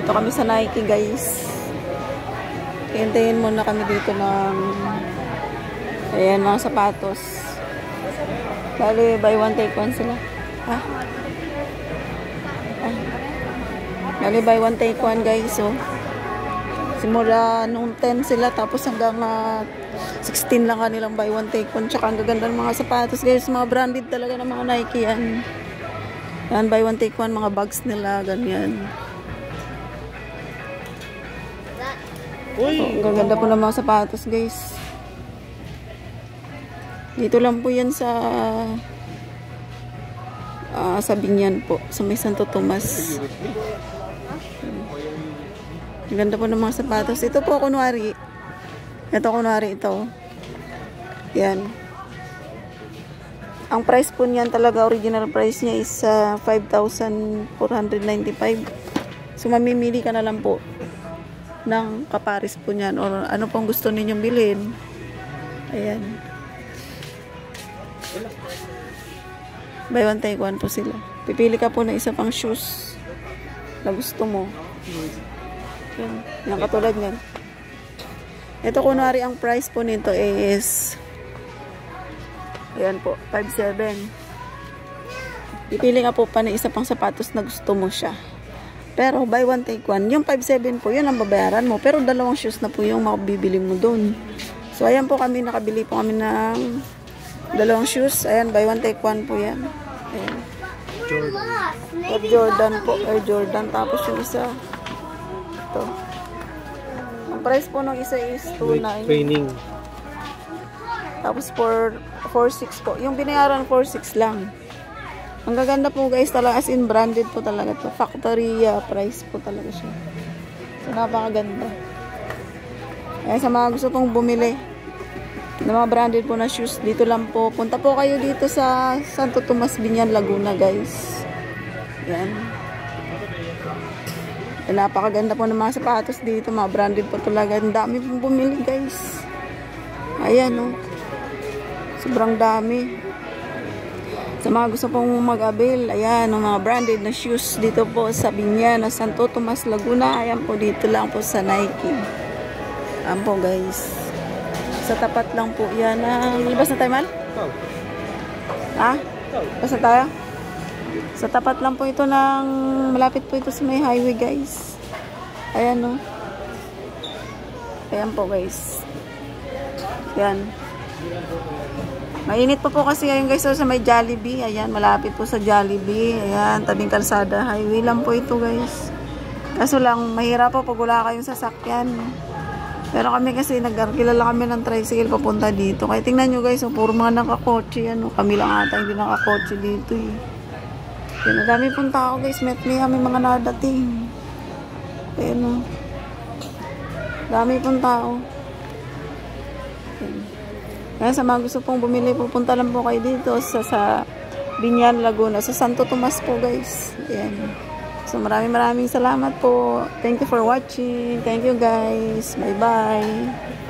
Dito kami sa Nike, guys. Hintayin muna kami dito ng ayan, mga sapatos. Bali, buy one take one sila. Ha? Bali, buy one take one, guys. So, simula nung 10 sila, tapos hanggang 16 lang kanilang buy one take one. Tsaka ang gaganda ng mga sapatos, guys. Mga branded talaga ng mga Nike yan. Yan, buy one take one, mga bags nila, ganyan. Ang gaganda po ng mga sapatos, guys. Dito lang po yan sa Binyan po, sa may Santo Tomas. Ang ganda po ng mga sapatos. Ito po, kunwari. Ito. Yan. Ang price po niyan talaga, original price niya is 5,495. So, mamimili ka na lang po ng kaparis po niyan or ano pong gusto ninyong bilhin. Ayan. Buy one take one po sila. Pipili ka po ng isa pang shoes na gusto mo. Yan. Yan katulad niyan. Ito kunwari ang price po nito is ayan po, 5,700. Pipili ka po pa ng isa pang sapatos na gusto mo siya. Pero buy one take one, yung 5,700 po, yun ang babayaran mo. Pero dalawang shoes na po yung makabibili mo dun. So, ayan po kami, nakabili po kami ng dalawang shoes. Ayan, buy one take one po yan. Ayan. Air Jordan po, Air Jordan. Tapos yung isa, ito. Ang price po ng isa is 2,900. Training. Tapos 4,600 po. Yung binayaran 4,600 lang. Ang gaganda po, guys, talaga, as in branded po talaga to. Factory price po talaga siya. So, napakaganda. Kaya sa mga gusto pong bumili ng mga branded po na shoes, dito lang po. Punta po kayo dito sa Santo Tomas, Binyan, Laguna, guys. Yan. Napakaganda po ng mga sapatos dito. Mga branded po talaga. Ang dami pong bumili, guys. Ayan, oh. Sobrang dami. Sa mga gusto pong mag-avail, ayan, ng mga branded na shoes dito po sa Binyan, Santo Tomas, Laguna. Ayan po, dito lang po sa Nike. Ayan po, guys. Sa tapat lang po yan. Libas na tayo, man? Ha? Libas na tayo? Sa tapat lang po ito ng, malapit po ito sa may highway, guys. Ayan, no? Ayan po, guys. Ayan. Mainit pa po kasi ngayon, guys, sa may Jollibee. Ayan, malapit po sa Jollibee. Ayan, tabing kalsada. Highway lang po ito, guys. Kaso lang, mahirap po pag wala kayong sasakyan. Pero kami kasi, nagkilala kami ng tricycle papunta dito. Kaya tingnan nyo, guys, puro mga nakakotse. Ano, kami lang ata hindi nakakotse dito, eh. Ayan, dami pong tao, guys. May kami mga nadating. Ayan, o. Dami pong tao. Ayan. Kaya sa mga gusto pong bumili, pupunta lang po kayo dito sa Binyan, Laguna. Sa Santo Tomas po, guys. Ayan. So, maraming salamat po. Thank you for watching. Thank you, guys. Bye-bye.